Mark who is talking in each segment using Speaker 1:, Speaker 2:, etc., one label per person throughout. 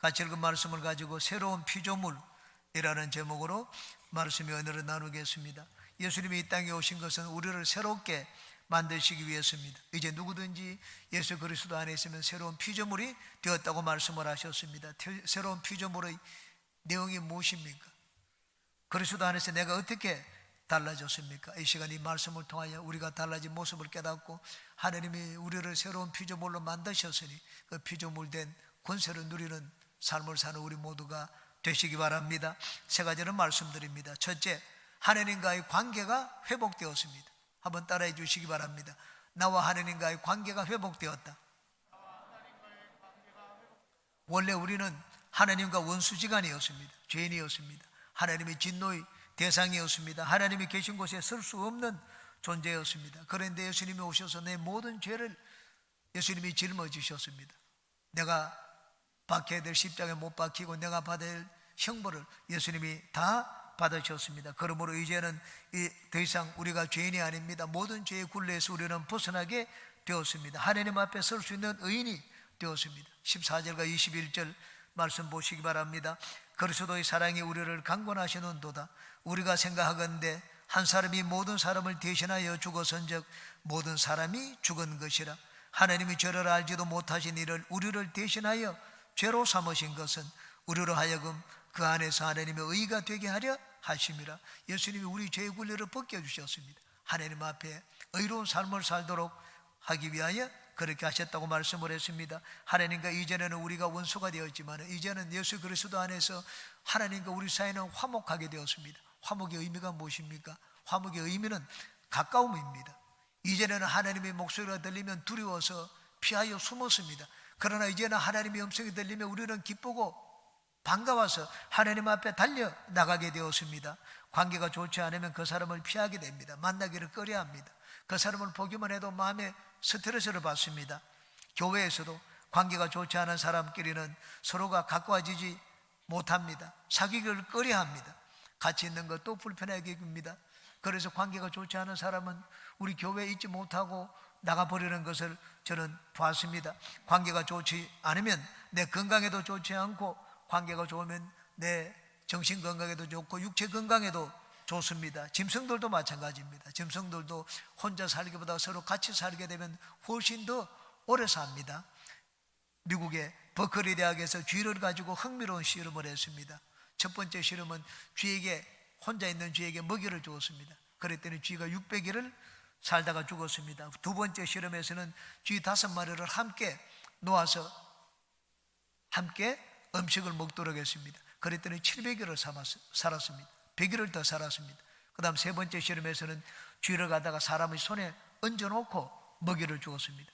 Speaker 1: 같이 읽은 말씀을 가지고 새로운 피조물이라는 제목으로 말씀의 은혜를 나누겠습니다. 예수님이 이 땅에 오신 것은 우리를 새롭게 만드시기 위해서입니다. 이제 누구든지 예수 그리스도 안에 있으면 새로운 피조물이 되었다고 말씀을 하셨습니다. 새로운 피조물의 내용이 무엇입니까? 그리스도 안에서 내가 어떻게 달라졌습니까? 이 시간 이 말씀을 통하여 우리가 달라진 모습을 깨닫고 하나님이 우리를 새로운 피조물로 만드셨으니 그 피조물된 권세를 누리는 삶을 사는 우리 모두가 되시기 바랍니다. 세 가지를 말씀드립니다. 첫째, 하나님과의 관계가 회복되었습니다. 한번 따라해 주시기 바랍니다. 나와 하나님과의 관계가 회복되었다. 원래 우리는 하나님과 원수지간이었습니다. 죄인이었습니다. 하나님의 진노의 대상이었습니다. 하나님이 계신 곳에 설 수 없는 존재였습니다. 그런데 예수님이 오셔서 내 모든 죄를 예수님이 짊어지셨습니다. 내가 박혀야 될 십자가에 못 박히고 내가 받아야 할 형벌을 예수님이 다 받으셨습니다. 그러므로 이제는 더 이상 우리가 죄인이 아닙니다. 모든 죄의 굴레에서 우리는 벗어나게 되었습니다. 하나님 앞에 설 수 있는 의인이 되었습니다. 14절과 21절 말씀 보시기 바랍니다. 그리스도의 사랑이 우리를 강권하시는도다. 우리가 생각하건대 한 사람이 모든 사람을 대신하여 죽어선즉 모든 사람이 죽은 것이라. 하나님이 죄를 알지도 못하신 이를 우리를 대신하여 죄로 삼으신 것은 우리로 하여금 그 안에서 하나님의 의가 되게 하려 하심이라. 예수님이 우리 죄의 굴레를 벗겨주셨습니다. 하나님 앞에 의로운 삶을 살도록 하기 위하여 그렇게 하셨다고 말씀을 했습니다. 하나님과 이전에는 우리가 원수가 되었지만 이제는 예수 그리스도 안에서 하나님과 우리 사이는 화목하게 되었습니다. 화목의 의미가 무엇입니까? 화목의 의미는 가까움입니다. 이전에는 하나님의 목소리가 들리면 두려워서 피하여 숨었습니다. 그러나 이제는 하나님의 음성이 들리면 우리는 기쁘고 반가워서 하나님 앞에 달려나가게 되었습니다. 관계가 좋지 않으면 그 사람을 피하게 됩니다. 만나기를 꺼려합니다. 그 사람을 보기만 해도 마음에 스트레스를 받습니다. 교회에서도 관계가 좋지 않은 사람끼리는 서로가 가까워지지 못합니다. 사귀기를 꺼려합니다. 같이 있는 것도 불편하게 여깁니다. 그래서 관계가 좋지 않은 사람은 우리 교회에 있지 못하고 나가버리는 것을 저는 봤습니다. 관계가 좋지 않으면 내 건강에도 좋지 않고 관계가 좋으면 내 정신 건강에도 좋고 육체 건강에도 좋습니다. 짐승들도 마찬가지입니다. 짐승들도 혼자 살기보다 서로 같이 살게 되면 훨씬 더 오래 삽니다. 미국의 버클리 대학에서 쥐를 가지고 흥미로운 실험을 했습니다. 첫 번째 실험은 혼자 있는 쥐에게 먹이를 주었습니다. 그랬더니 쥐가 600일을 살다가 죽었습니다. 두 번째 실험에서는 쥐 5마리를 함께 놓아서 함께 음식을 먹도록 했습니다. 그랬더니 700일을 살았습니다. 100일을 더 살았습니다. 그 다음 세 번째 실험에서는 쥐를 가다가 사람의 손에 얹어놓고 먹이를 주었습니다.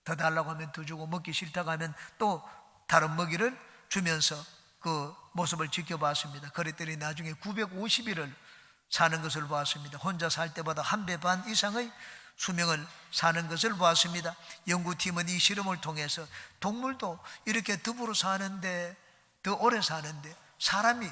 Speaker 1: 더 달라고 하면 더 주고 먹기 싫다고 하면 또 다른 먹이를 주면서 그 모습을 지켜봤습니다. 그랬더니 나중에 950일을 사는 것을 보았습니다. 혼자 살 때보다 1배 반 이상의 수명을 사는 것을 보았습니다. 연구팀은 이 실험을 통해서 동물도 이렇게 더불어 사는데 더 오래 사는데 사람이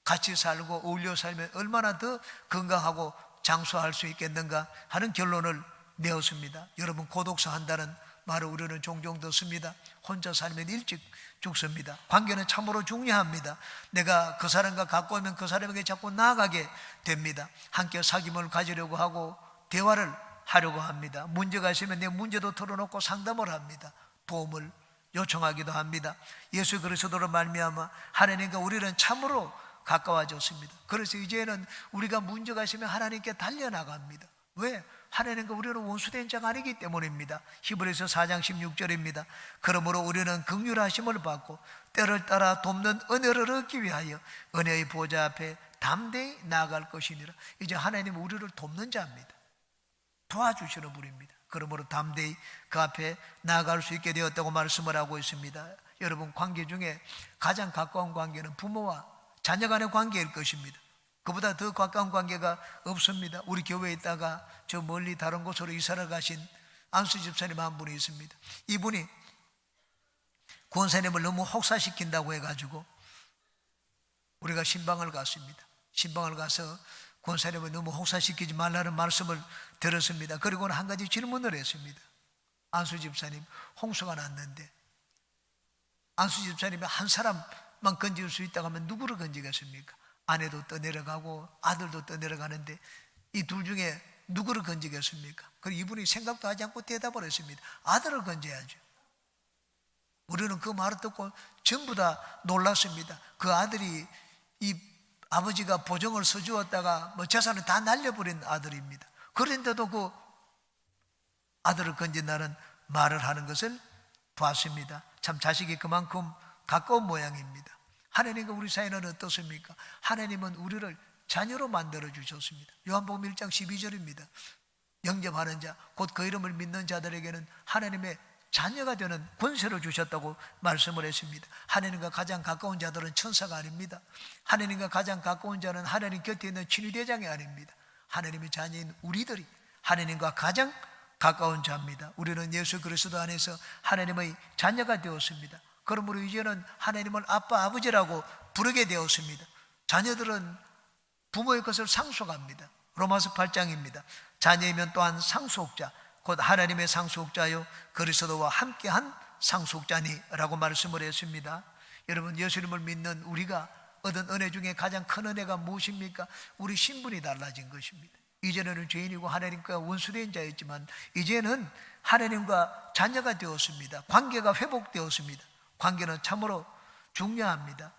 Speaker 1: 같이 살고 어울려 살면 얼마나 더 건강하고 장수할 수 있겠는가 하는 결론을 내었습니다. 여러분, 고독사 한다는 말을 우리는 종종 듣습니다. 혼자 살면 일찍 죽습니다. 관계는 참으로 중요합니다. 내가 그 사람과 가까우면 그 사람에게 자꾸 나아가게 됩니다. 함께 사귐을 가지려고 하고 대화를 하려고 합니다. 문제가 있으면 내 문제도 털어놓고 상담을 합니다. 도움을 요청하기도 합니다. 예수 그리스도로 말미암아 하나님과 우리는 참으로 가까워졌습니다. 그래서 이제는 우리가 문제가 있으면 하나님께 달려나갑니다. 왜? 하나님과 우리는 원수된 자가 아니기 때문입니다. 히브리서 4장 16절입니다. 그러므로 우리는 긍휼하심을 받고 때를 따라 돕는 은혜를 얻기 위하여 은혜의 보좌 앞에 담대히 나아갈 것이니라. 이제 하나님은 우리를 돕는 자입니다. 도와주시는 분입니다. 그러므로 담대히 그 앞에 나아갈 수 있게 되었다고 말씀을 하고 있습니다. 여러분, 관계 중에 가장 가까운 관계는 부모와 자녀 간의 관계일 것입니다. 그보다 더 가까운 관계가 없습니다. 우리 교회에 있다가 저 멀리 다른 곳으로 이사를 가신 안수 집사님 한 분이 있습니다. 이분이 권사님을 너무 혹사시킨다고 해가지고 우리가 신방을 갔습니다. 신방을 가서 권사님을 너무 혹사시키지 말라는 말씀을 들었습니다. 그리고는 한 가지 질문을 했습니다. 안수 집사님, 홍수가 났는데 안수 집사님이 한 사람만 건질 수 있다고 하면 누구를 건지겠습니까? 아내도 떠내려가고 아들도 떠내려가는데 이 둘 중에 누구를 건지겠습니까? 그리고 이분이 생각도 하지 않고 대답을 했습니다. 아들을 건져야죠. 우리는 그 말을 듣고 전부 다 놀랐습니다. 그 아들이 이 아버지가 보증을 서주었다가 재산을 다 날려버린 아들입니다. 그런데도 그 아들을 건진다는 말을 하는 것을 봤습니다. 참 자식이 그만큼 가까운 모양입니다. 하나님과 우리 사이는 어떻습니까? 하나님은 우리를 자녀로 만들어 주셨습니다. 요한복음 1장 12절입니다. 영접하는 자, 곧 그 이름을 믿는 자들에게는 하나님의 자녀가 되는 권세를 주셨다고 말씀을 했습니다. 하나님과 가장 가까운 자들은 천사가 아닙니다. 하나님과 가장 가까운 자는 하나님 곁에 있는 친위대장이 아닙니다. 하나님의 자녀인 우리들이 하나님과 가장 가까운 자입니다. 우리는 예수 그리스도 안에서 하나님의 자녀가 되었습니다. 그러므로 이제는 하나님을 아빠, 아버지라고 부르게 되었습니다. 자녀들은 부모의 것을 상속합니다. 로마서 8장입니다. 자녀이면 또한 상속자, 곧 하나님의 상속자요 그리스도와 함께한 상속자니라고 말씀을 했습니다. 여러분, 예수님을 믿는 우리가 얻은 은혜 중에 가장 큰 은혜가 무엇입니까? 우리 신분이 달라진 것입니다. 이전에는 죄인이고 하나님과 원수된 자였지만 이제는 하나님과 자녀가 되었습니다. 관계가 회복되었습니다. 관계는 참으로 중요합니다.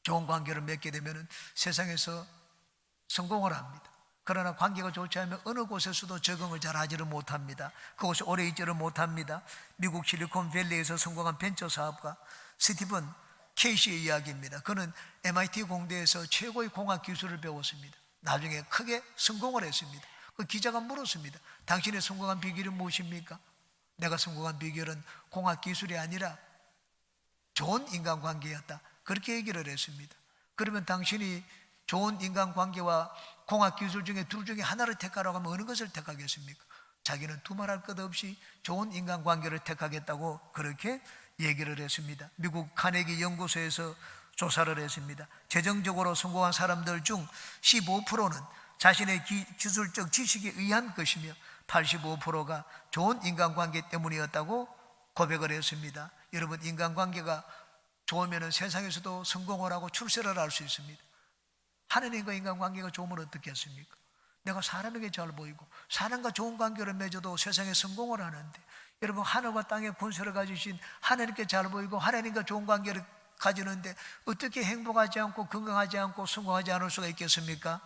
Speaker 1: 좋은 관계를 맺게 되면 세상에서 성공을 합니다. 그러나 관계가 좋지 않으면 어느 곳에서도 적응을 잘 하지를 못합니다. 그곳에 오래 있지를 못합니다. 미국 실리콘밸리에서 성공한 벤처 사업가 스티븐 케이시의 이야기입니다. 그는 MIT 공대에서 최고의 공학 기술을 배웠습니다. 나중에 크게 성공을 했습니다. 그 기자가 물었습니다. 당신의 성공한 비결은 무엇입니까? 내가 성공한 비결은 공학 기술이 아니라 좋은 인간관계였다. 그렇게 얘기를 했습니다. 그러면 당신이 좋은 인간관계와 공학기술 중에 둘 중에 하나를 택하라고 하면 어느 것을 택하겠습니까? 자기는 두말할 것 없이 좋은 인간관계를 택하겠다고 그렇게 얘기를 했습니다. 미국 카네기 연구소에서 조사를 했습니다. 재정적으로 성공한 사람들 중 15%는 자신의 기술적 지식에 의한 것이며 85%가 좋은 인간관계 때문이었다고 고백을 했습니다. 여러분, 인간관계가 좋으면 세상에서도 성공을 하고 출세를 할 수 있습니다. 하나님과 인간관계가 좋으면 어떻겠습니까? 내가 사람에게 잘 보이고 사람과 좋은 관계를 맺어도 세상에 성공을 하는데, 여러분, 하늘과 땅의 권세를 가지신 하나님께 잘 보이고 하나님과 좋은 관계를 가지는데 어떻게 행복하지 않고 건강하지 않고 성공하지 않을 수가 있겠습니까?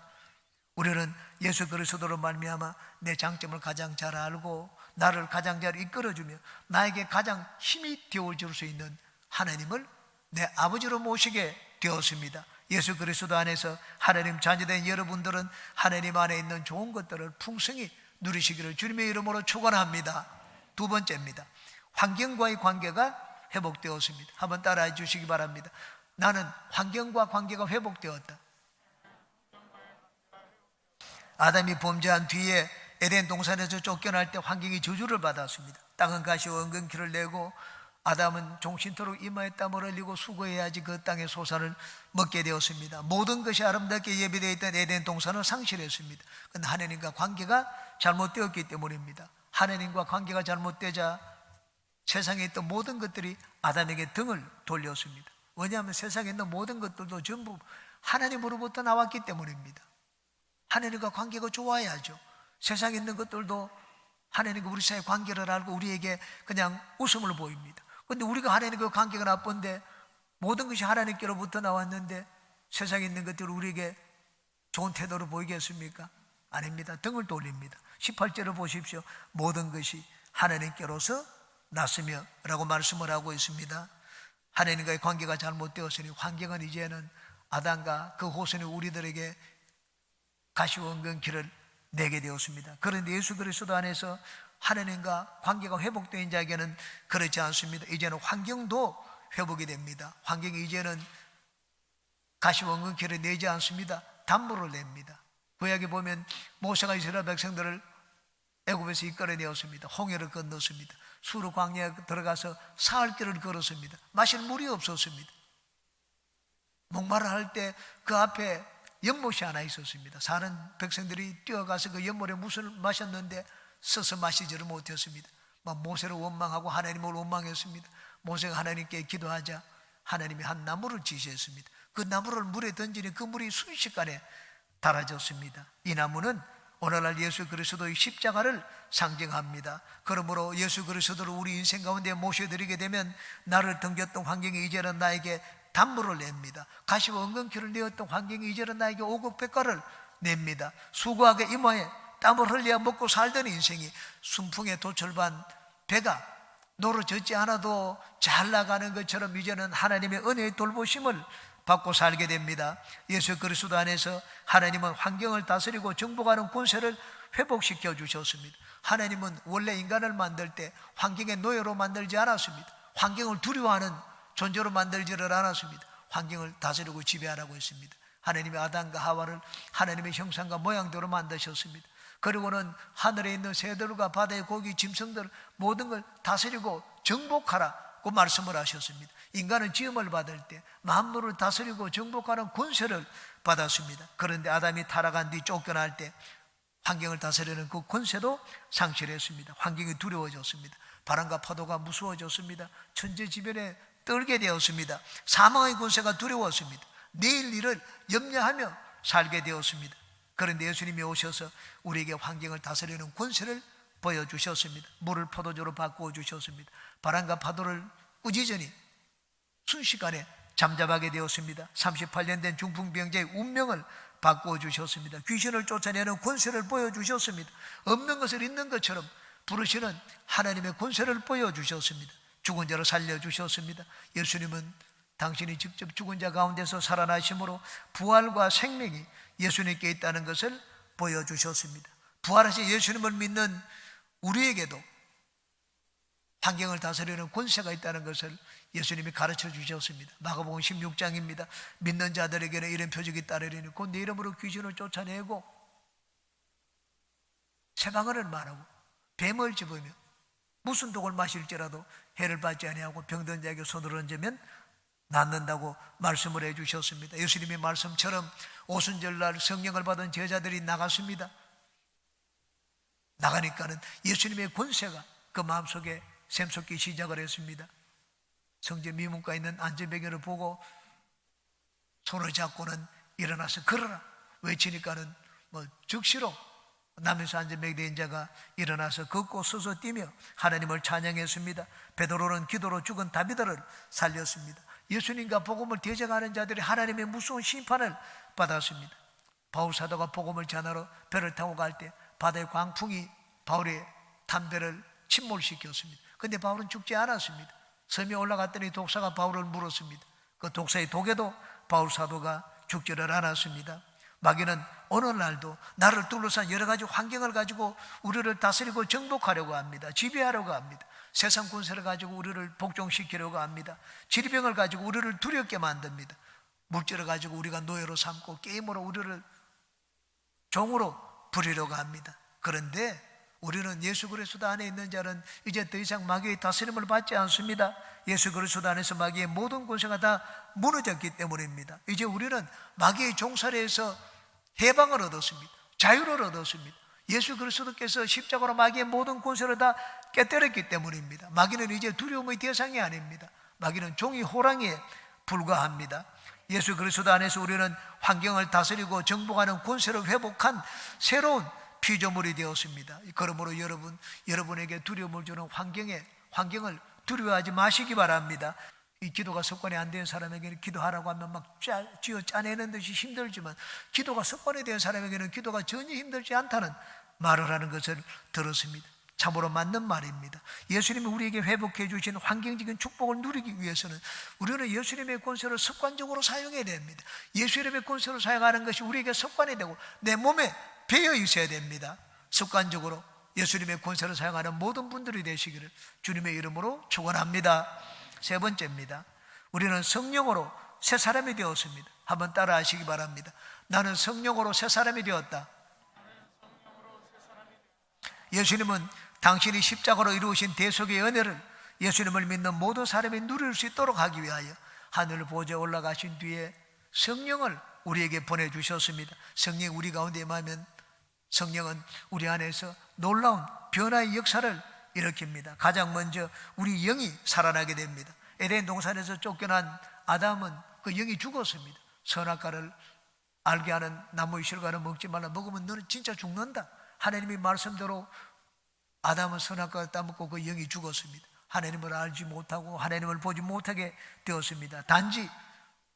Speaker 1: 우리는 예수 그리스도로 말미암아 내 장점을 가장 잘 알고 나를 가장 잘 이끌어주며 나에게 가장 힘이 되어줄 수 있는 하나님을 내 아버지로 모시게 되었습니다. 예수 그리스도 안에서 하나님 자녀된 여러분들은 하나님 안에 있는 좋은 것들을 풍성히 누리시기를 주님의 이름으로 축원합니다. 두 번째입니다. 환경과의 관계가 회복되었습니다. 한번 따라해 주시기 바랍니다. 나는 환경과 관계가 회복되었다. 아담이 범죄한 뒤에 에덴 동산에서 쫓겨날 때 환경이 저주를 받았습니다. 땅은 가시와 은근키를 내고 아담은 종신토록 이마에 땀을 흘리고 수고해야지 그 땅의 소산을 먹게 되었습니다. 모든 것이 아름답게 예비되어 있던 에덴 동산을 상실했습니다. 그런데 하나님과 관계가 잘못되었기 때문입니다. 하나님과 관계가 잘못되자 세상에 있던 모든 것들이 아담에게 등을 돌렸습니다. 왜냐하면 세상에 있는 모든 것들도 전부 하나님으로부터 나왔기 때문입니다. 하나님과 관계가 좋아야죠. 세상에 있는 것들도 하나님과 우리 사이의 관계를 알고 우리에게 그냥 웃음을 보입니다. 그런데 우리가 하나님과 관계가 나쁜데, 모든 것이 하나님께로부터 나왔는데 세상에 있는 것들을 우리에게 좋은 태도로 보이겠습니까? 아닙니다. 등을 돌립니다. 18절을 보십시오. 모든 것이 하나님께로서 났으며 라고 말씀을 하고 있습니다. 하나님과의 관계가 잘못되었으니 환경은 이제는 아담과 그 후손이 우리들에게 가시와 은근키를 내게 되었습니다. 그런데 예수 그리스도 안에서 하나님과 관계가 회복된 자에게는 그렇지 않습니다. 이제는 환경도 회복이 됩니다. 환경이 이제는 가시와 은근키를 내지 않습니다. 담보를 냅니다. 구약에 보면 모세가 이스라엘 백성들을 애굽에서 이끌어내었습니다. 홍해를 건넜습니다. 수르 광야에 들어가서 사흘 길을 걸었습니다. 마실 물이 없었습니다. 목마를 할 때 그 앞에 연못이 하나 있었습니다. 사는 백성들이 뛰어가서 그 연못에 물을 마셨는데 서서 마시지를 못했습니다. 모세를 원망하고 하나님을 원망했습니다. 모세가 하나님께 기도하자 하나님이 한 나무를 지시했습니다. 그 나무를 물에 던지니 그 물이 순식간에 달아졌습니다. 이 나무는 오늘날 예수 그리스도의 십자가를 상징합니다. 그러므로 예수 그리스도를 우리 인생 가운데 모셔드리게 되면 나를 등겼던 환경이 이제는 나에게 단물을 냅니다. 가시와 은근키를 내었던 환경이 이제는 나에게 오곡백과를 냅니다. 수고하게 이마에 땀을 흘려야 먹고 살던 인생이 순풍에 도철반 배가 노르젓지 않아도 잘 나가는 것처럼 이제는 하나님의 은혜의 돌보심을 받고 살게 됩니다. 예수 그리스도 안에서 하나님은 환경을 다스리고 정복하는 권세를 회복시켜 주셨습니다. 하나님은 원래 인간을 만들 때 환경의 노예로 만들지 않았습니다. 환경을 두려워하는 존재로 만들지를 않았습니다. 환경을 다스리고 지배하라고 했습니다. 하나님이 아담과 하와를 하나님의 형상과 모양대로 만드셨습니다. 그리고는 하늘에 있는 새들과 바다의 고기, 짐승들 모든 걸 다스리고 정복하라고 말씀을 하셨습니다. 인간은 지음을 받을 때 만물을 다스리고 정복하는 권세를 받았습니다. 그런데 아담이 타락한 뒤 쫓겨날 때 환경을 다스리는 그 권세도 상실했습니다. 환경이 두려워졌습니다. 바람과 파도가 무서워졌습니다. 천재지변에 떨게 되었습니다. 사망의 권세가 두려웠습니다. 내일 일을 염려하며 살게 되었습니다. 그런데 예수님이 오셔서 우리에게 환경을 다스리는 권세를 보여주셨습니다. 물을 포도주로 바꾸어 주셨습니다. 바람과 파도를 꾸짖으니 순식간에 잠잠하게 되었습니다. 38년 된 중풍병자의 운명을 바꾸어 주셨습니다. 귀신을 쫓아내는 권세를 보여주셨습니다. 없는 것을 있는 것처럼 부르시는 하나님의 권세를 보여주셨습니다. 죽은 자를 살려주셨습니다. 예수님은 당신이 직접 죽은 자 가운데서 살아나심으로 부활과 생명이 예수님께 있다는 것을 보여주셨습니다. 부활하신 예수님을 믿는 우리에게도 환경을 다스리는 권세가 있다는 것을 예수님이 가르쳐 주셨습니다. 마가복음 16장입니다. 믿는 자들에게는 이런 표적이 따르리니 곧 내 이름으로 귀신을 쫓아내고 새방언을 말하고 뱀을 집으며 무슨 독을 마실지라도 해를 받지 아니하고 병든 자에게 손을 얹으면 낫는다고 말씀을 해주셨습니다. 예수님의 말씀처럼 오순절날 성령을 받은 제자들이 나갔습니다. 나가니까는 예수님의 권세가 그 마음속에 샘솟기 시작을 했습니다. 성전 미문가에 있는 안전병을 보고 손을 잡고는 일어나서 걸어라 외치니까는 즉시로 남에서 안전병이 된 자가 일어나서 걷고 서서 뛰며 하나님을 찬양했습니다. 베드로는 기도로 죽은 다비드를 살렸습니다. 예수님과 복음을 대적하는 자들이 하나님의 무서운 심판을 받았습니다. 바울 사도가 복음을 전하러 배를 타고 갈 때 바다의 광풍이 바울의 담배를 침몰시켰습니다. 그런데 바울은 죽지 않았습니다. 섬에 올라갔더니 독사가 바울을 물었습니다. 그 독사의 독에도 바울 사도가 죽지를 않았습니다. 마귀는 오늘날도 나를 둘러싼 여러 가지 환경을 가지고 우리를 다스리고 정복하려고 합니다. 지배하려고 합니다. 세상 권세를 가지고 우리를 복종시키려고 합니다. 질병을 가지고 우리를 두렵게 만듭니다. 물질을 가지고 우리가 노예로 삼고 게임으로 우리를 종으로 부리려고 합니다. 그런데 우리는 예수 그리스도 안에 있는 자는 이제 더 이상 마귀의 다스림을 받지 않습니다. 예수 그리스도 안에서 마귀의 모든 권세가 다 무너졌기 때문입니다. 이제 우리는 마귀의 종살이에서 해방을 얻었습니다. 자유를 얻었습니다. 예수 그리스도께서 십자가로 마귀의 모든 권세를 다 깨뜨렸기 때문입니다. 마귀는 이제 두려움의 대상이 아닙니다. 마귀는 종이 호랑이에 불과합니다. 예수 그리스도 안에서 우리는 환경을 다스리고 정복하는 권세를 회복한 새로운 피조물이 되었습니다. 그러므로 여러분에게 두려움을 주는 환경을 두려워하지 마시기 바랍니다. 이 기도가 습관이 안 된 사람에게는 기도하라고 하면 막 쥐어 짜내는 듯이 힘들지만 기도가 습관이 된 사람에게는 기도가 전혀 힘들지 않다는 말을 하는 것을 들었습니다. 참으로 맞는 말입니다. 예수님이 우리에게 회복해 주신 환경적인 축복을 누리기 위해서는 우리는 예수님의 권세를 습관적으로 사용해야 됩니다. 예수님의 권세를 사용하는 것이 우리에게 습관이 되고 내 몸에 배어 있어야 됩니다. 습관적으로 예수님의 권세를 사용하는 모든 분들이 되시기를 주님의 이름으로 축원합니다. 세 번째입니다. 우리는 성령으로 새 사람이 되었습니다. 한번 따라 하시기 바랍니다. 나는 성령으로 새 사람이 되었다. 예수님은 당신이 십자가로 이루신 대속의 은혜를 예수님을 믿는 모든 사람이 누릴 수 있도록 하기 위하여 하늘 보좌에 올라가신 뒤에 성령을 우리에게 보내주셨습니다. 성령이 우리 가운데 임하면 성령은 우리 안에서 놀라운 변화의 역사를 일으킵니다. 가장 먼저 우리 영이 살아나게 됩니다. 에덴 동산에서 쫓겨난 아담은 그 영이 죽었습니다. 선악과를 알게 하는 나무의 실과는 먹지 말라. 먹으면 너는 진짜 죽는다. 하나님의 말씀대로 아담은 선악과를 따먹고 그 영이 죽었습니다. 하나님을 알지 못하고 하나님을 보지 못하게 되었습니다. 단지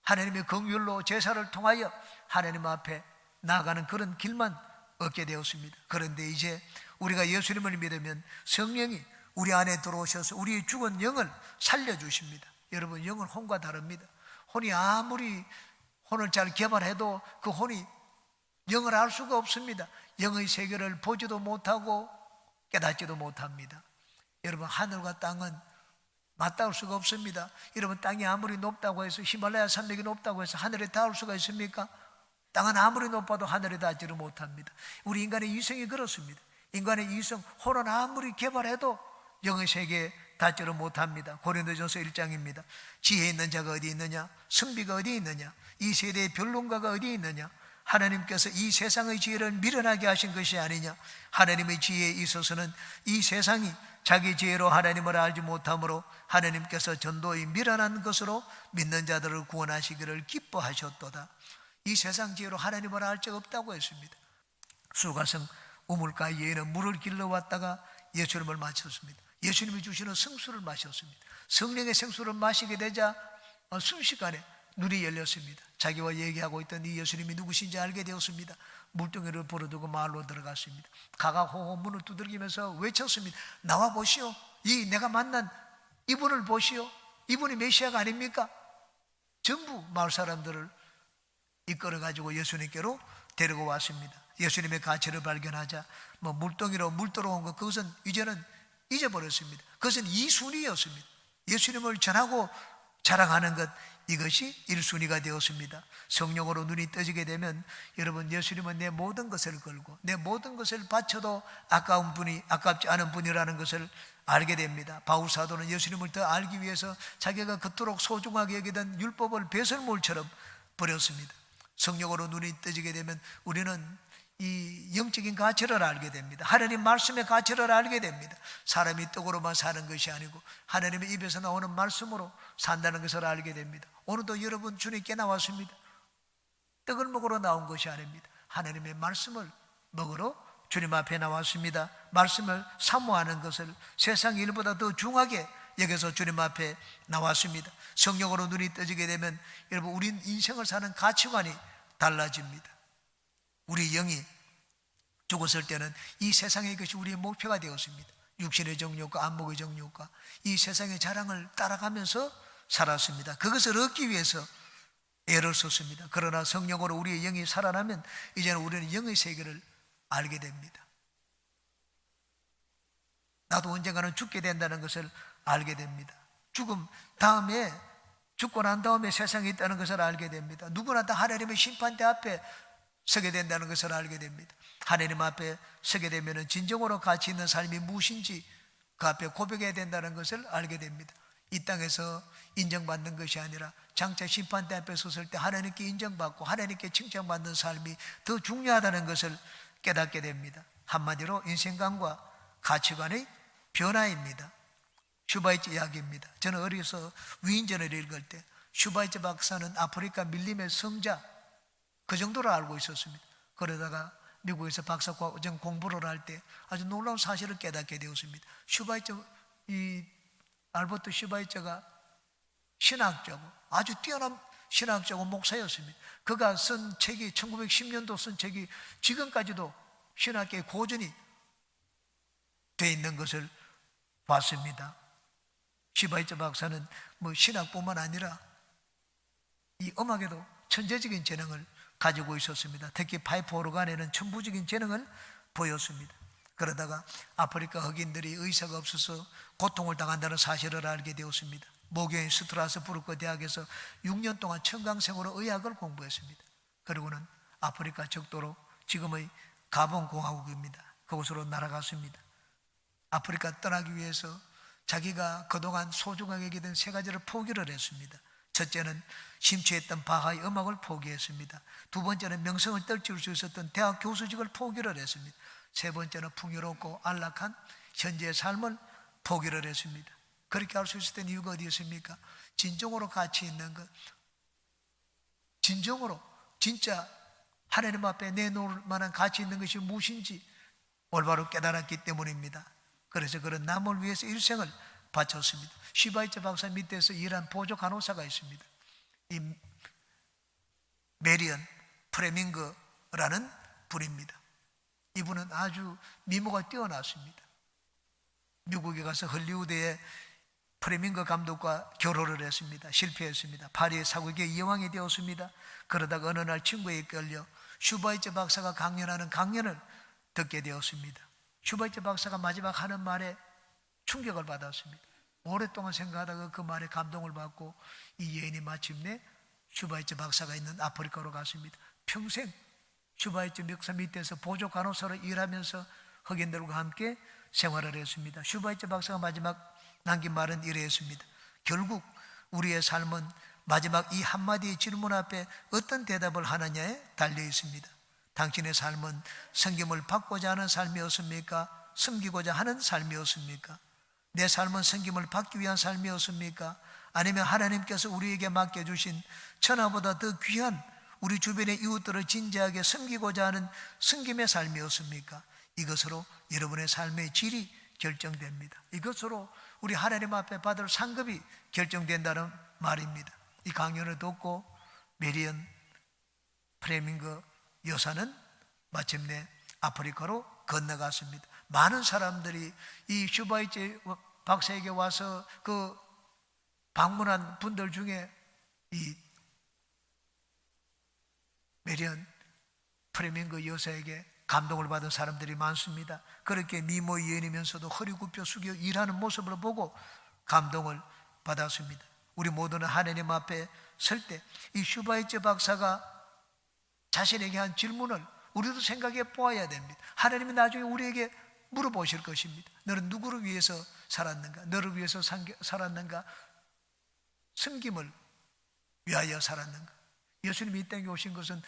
Speaker 1: 하나님의 긍휼로 제사를 통하여 하나님 앞에 나아가는 그런 길만 얻게 되었습니다. 그런데 이제 우리가 예수님을 믿으면 성령이 우리 안에 들어오셔서 우리의 죽은 영을 살려주십니다. 여러분, 영은 혼과 다릅니다. 혼이 아무리 혼을 잘 개발해도 그 혼이 영을 알 수가 없습니다. 영의 세계를 보지도 못하고 깨닫지도 못합니다. 여러분, 하늘과 땅은 맞닿을 수가 없습니다. 여러분, 땅이 아무리 높다고 해서 히말라야 산맥이 높다고 해서 하늘에 닿을 수가 있습니까? 땅은 아무리 높아도 하늘에 닿지를 못합니다. 우리 인간의 이성이 그렇습니다. 인간의 이성, 혼은 아무리 개발해도 영의 세계에 닿지를 못합니다. 고린도전서 1장입니다. 지혜 있는 자가 어디 있느냐? 선비가 어디 있느냐? 이 세대의 변론가가 어디 있느냐? 하나님께서 이 세상의 지혜를 미련하게 하신 것이 아니냐? 하나님의 지혜에 있어서는 이 세상이 자기 지혜로 하나님을 알지 못하므로 하나님께서 전도의 미련한 것으로 믿는 자들을 구원하시기를 기뻐하셨도다. 이 세상 지혜로 하나님을 알 적 없다고 했습니다. 수가성 우물가에는 물을 길러왔다가 예수님을 마셨습니다. 예수님이 주시는 성수를 마셨습니다. 성령의 생수를 마시게 되자 순식간에 눈이 열렸습니다. 자기와 얘기하고 있던 이 예수님이 누구신지 알게 되었습니다. 물동이를 불어두고 마을로 들어갔습니다. 가가호호 문을 두들기면서 외쳤습니다. 나와 보시오. 이 내가 만난 이분을 보시오. 이분이 메시아가 아닙니까? 전부 마을 사람들을 이끌어가지고 예수님께로 데리고 왔습니다. 예수님의 가치를 발견하자 물동이로 물 들어온 것, 그것은 이제는 잊어버렸습니다. 그것은 2순위였습니다. 예수님을 전하고 자랑하는 것, 이것이 1순위가 되었습니다. 성령으로 눈이 떠지게 되면 여러분, 예수님은 내 모든 것을 걸고 내 모든 것을 바쳐도 아깝지 않은 분이라는 것을 알게 됩니다. 바울 사도는 예수님을 더 알기 위해서 자기가 그토록 소중하게 여기던 율법을 배설물처럼 버렸습니다. 성령으로 눈이 떠지게 되면 우리는 이 영적인 가치를 알게 됩니다. 하나님 말씀의 가치를 알게 됩니다. 사람이 떡으로만 사는 것이 아니고 하나님의 입에서 나오는 말씀으로 산다는 것을 알게 됩니다. 오늘도 여러분 주님께 나왔습니다. 떡을 먹으러 나온 것이 아닙니다. 하나님의 말씀을 먹으러 주님 앞에 나왔습니다. 말씀을 사모하는 것을 세상 일보다 더 중하게 여기서 주님 앞에 나왔습니다. 성령으로 눈이 떠지게 되면 여러분, 우린 인생을 사는 가치관이 달라집니다. 우리 영이 죽었을 때는 이 세상의 것이 우리의 목표가 되었습니다. 육신의 정욕과 안목의 정욕과 이 세상의 자랑을 따라가면서 살았습니다. 그것을 얻기 위해서 애를 썼습니다. 그러나 성령으로 우리의 영이 살아나면 이제는 우리는 영의 세계를 알게 됩니다. 나도 언젠가는 죽게 된다는 것을 알게 됩니다. 죽고 난 다음에 세상에 있다는 것을 알게 됩니다. 누구나 다 하나님의 심판대 앞에 서게 된다는 것을 알게 됩니다. 하나님 앞에 서게 되면 진정으로 가치 있는 삶이 무엇인지 그 앞에 고백해야 된다는 것을 알게 됩니다. 이 땅에서 인정받는 것이 아니라 장차 심판대 앞에 섰을 때 하나님께 인정받고 하나님께 칭찬받는 삶이 더 중요하다는 것을 깨닫게 됩니다. 한마디로 인생관과 가치관의 변화입니다. 슈바이처 이야기입니다. 저는 어려서 위인전을 읽을 때 슈바이처 박사는 아프리카 밀림의 성자, 그 정도로 알고 있었습니다. 그러다가 미국에서 박사과정 공부를 할 때 아주 놀라운 사실을 깨닫게 되었습니다. 알버트 슈바이처가 신학자고 아주 뛰어난 신학자고 목사였습니다. 그가 쓴 책이 1910년도 쓴 책이 지금까지도 신학계의 고전이 되어 있는 것을 봤습니다. 슈바이처 박사는 신학뿐만 아니라 이 음악에도 천재적인 재능을 가지고 있었습니다. 특히 파이프 오르간에는 천부적인 재능을 보였습니다. 그러다가 아프리카 흑인들이 의사가 없어서 고통을 당한다는 사실을 알게 되었습니다. 모교인 스트라스부르크 대학에서 6년 동안 청강생으로 의학을 공부했습니다. 그리고는 아프리카 적도로 지금의 가본 공화국입니다. 그곳으로 날아갔습니다. 아프리카 떠나기 위해서 자기가 그동안 소중하게 여기던 3가지를 포기를 했습니다. 첫째는 심취했던 바하의 음악을 포기했습니다. 두 번째는 명성을 떨칠 수 있었던 대학 교수직을 포기를 했습니다. 세 번째는 풍요롭고 안락한 현재의 삶을 포기를 했습니다. 그렇게 할 수 있었던 이유가 어디 있습니까? 진정으로 가치 있는 것, 진정으로 진짜 하나님 앞에 내놓을 만한 가치 있는 것이 무엇인지 올바로 깨달았기 때문입니다. 그래서 그런 남을 위해서 일생을 바쳤습니다. 슈바이처 박사 밑에서 일한 보조 간호사가 있습니다. 이 메리언 프레밍거라는 분입니다. 이분은 아주 미모가 뛰어났습니다. 미국에 가서 헐리우드의 프레밍거 감독과 결혼을 했습니다. 실패했습니다. 파리의 사국의 여왕이 되었습니다. 그러다가 어느 날 친구에 끌려 슈바이처 박사가 강연하는 강연을 듣게 되었습니다. 슈바이처 박사가 마지막 하는 말에 충격을 받았습니다. 오랫동안 생각하다가 그 말에 감동을 받고 이 여인이 마침내 슈바이처 박사가 있는 아프리카로 갔습니다. 평생 슈바이처 박사 밑에서 보조 간호사로 일하면서 흑인들과 함께 생활을 했습니다. 슈바이처 박사가 마지막 남긴 말은 이러했습니다. 결국 우리의 삶은 마지막 이 한마디의 질문 앞에 어떤 대답을 하느냐에 달려 있습니다. 당신의 삶은 섬김을 받고자 하는 삶이었습니까? 섬기고자 하는 삶이었습니까? 내 삶은 섬김을 받기 위한 삶이었습니까? 아니면 하나님께서 우리에게 맡겨주신 천하보다 더 귀한 우리 주변의 이웃들을 진지하게 섬기고자 하는 섬김의 삶이었습니까? 이것으로 여러분의 삶의 질이 결정됩니다. 이것으로 우리 하나님 앞에 받을 상급이 결정된다는 말입니다. 이 강연을 듣고 메리언 프레밍거 여사는 마침내 아프리카로 건너갔습니다. 많은 사람들이 이 슈바이처 박사에게 와서 그 방문한 분들 중에 이 메리언 프레밍거 여사에게 감동을 받은 사람들이 많습니다. 그렇게 미모 여인이면서도 허리 굽혀 숙여 일하는 모습을 보고 감동을 받았습니다. 우리 모두는 하나님 앞에 설 때 이 슈바이처 박사가 자신에게 한 질문을 우리도 생각해 보아야 됩니다. 하나님이 나중에 우리에게 물어보실 것입니다. 너는 누구를 위해서 살았는가? 너를 위해서 살았는가? 섬김을 위하여 살았는가? 예수님이 이 땅에 오신 것은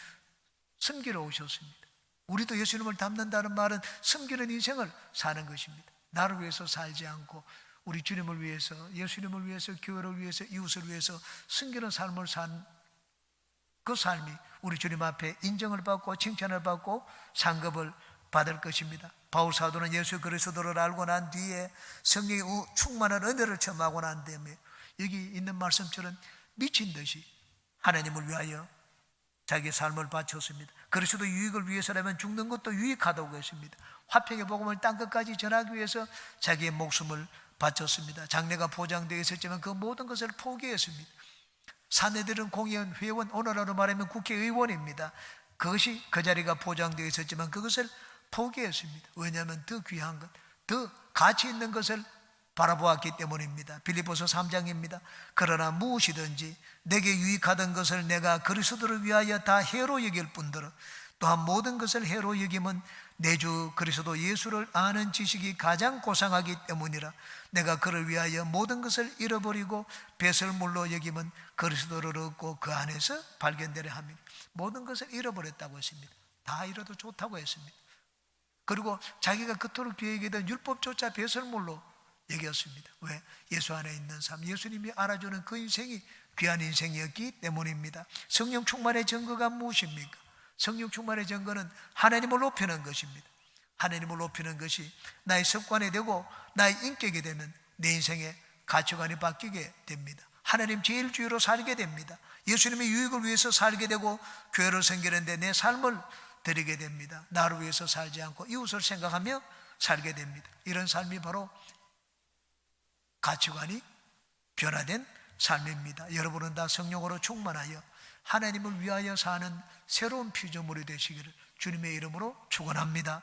Speaker 1: 섬기러 오셨습니다. 우리도 예수님을 닮는다는 말은 섬기는 인생을 사는 것입니다. 나를 위해서 살지 않고 우리 주님을 위해서, 예수님을 위해서, 교회를 위해서, 이웃을 위해서 섬기는 삶을 산 그 삶이 우리 주님 앞에 인정을 받고 칭찬을 받고 상급을 받을 것입니다. 바울 사도는 예수 그리스도를 알고 난 뒤에 성령의 충만한 은혜를 체험하고 난 다음에 여기 있는 말씀처럼 미친 듯이 하나님을 위하여 자기의 삶을 바쳤습니다. 그리스도 유익을 위해서라면 죽는 것도 유익하다고 했습니다. 화평의 복음을 땅끝까지 전하기 위해서 자기의 목숨을 바쳤습니다. 장래가 보장되어 있었지만 그 모든 것을 포기했습니다. 사내들은 공의원, 회원, 오늘날로 말하면 국회의원입니다. 그것이 그 자리가 보장되어 있었지만 그것을 포기했습니다. 왜냐하면 더 귀한 것, 더 가치 있는 것을 바라보았기 때문입니다. 빌립보서 3장입니다. 그러나 무엇이든지 내게 유익하던 것을 내가 그리스도를 위하여 다 해로 여길 뿐더러 또한 모든 것을 해로 여김은 내 주 그리스도 예수를 아는 지식이 가장 고상하기 때문이라. 내가 그를 위하여 모든 것을 잃어버리고 배설물로 여김은 그리스도를 얻고 그 안에서 발견되려 합니다. 모든 것을 잃어버렸다고 했습니다. 다 잃어도 좋다고 했습니다. 그리고 자기가 그토록 귀하게 여기던 율법조차 배설물로 여겼습니다. 왜? 예수 안에 있는 삶, 예수님이 알아주는 그 인생이 귀한 인생이었기 때문입니다. 성령 충만의 증거가 무엇입니까? 성령 충만의 증거는 하나님을 높이는 것입니다. 하나님을 높이는 것이 나의 습관이 되고 나의 인격이 되면 내 인생의 가치관이 바뀌게 됩니다. 하나님 제일 주의로 살게 됩니다. 예수님의 유익을 위해서 살게 되고 교회를 섬기는데 내 삶을 드리게 됩니다. 나를 위해서 살지 않고 이웃을 생각하며 살게 됩니다. 이런 삶이 바로 가치관이 변화된 삶입니다. 여러분은 다 성령으로 충만하여 하나님을 위하여 사는 새로운 피조물이 되시기를 주님의 이름으로 축원합니다.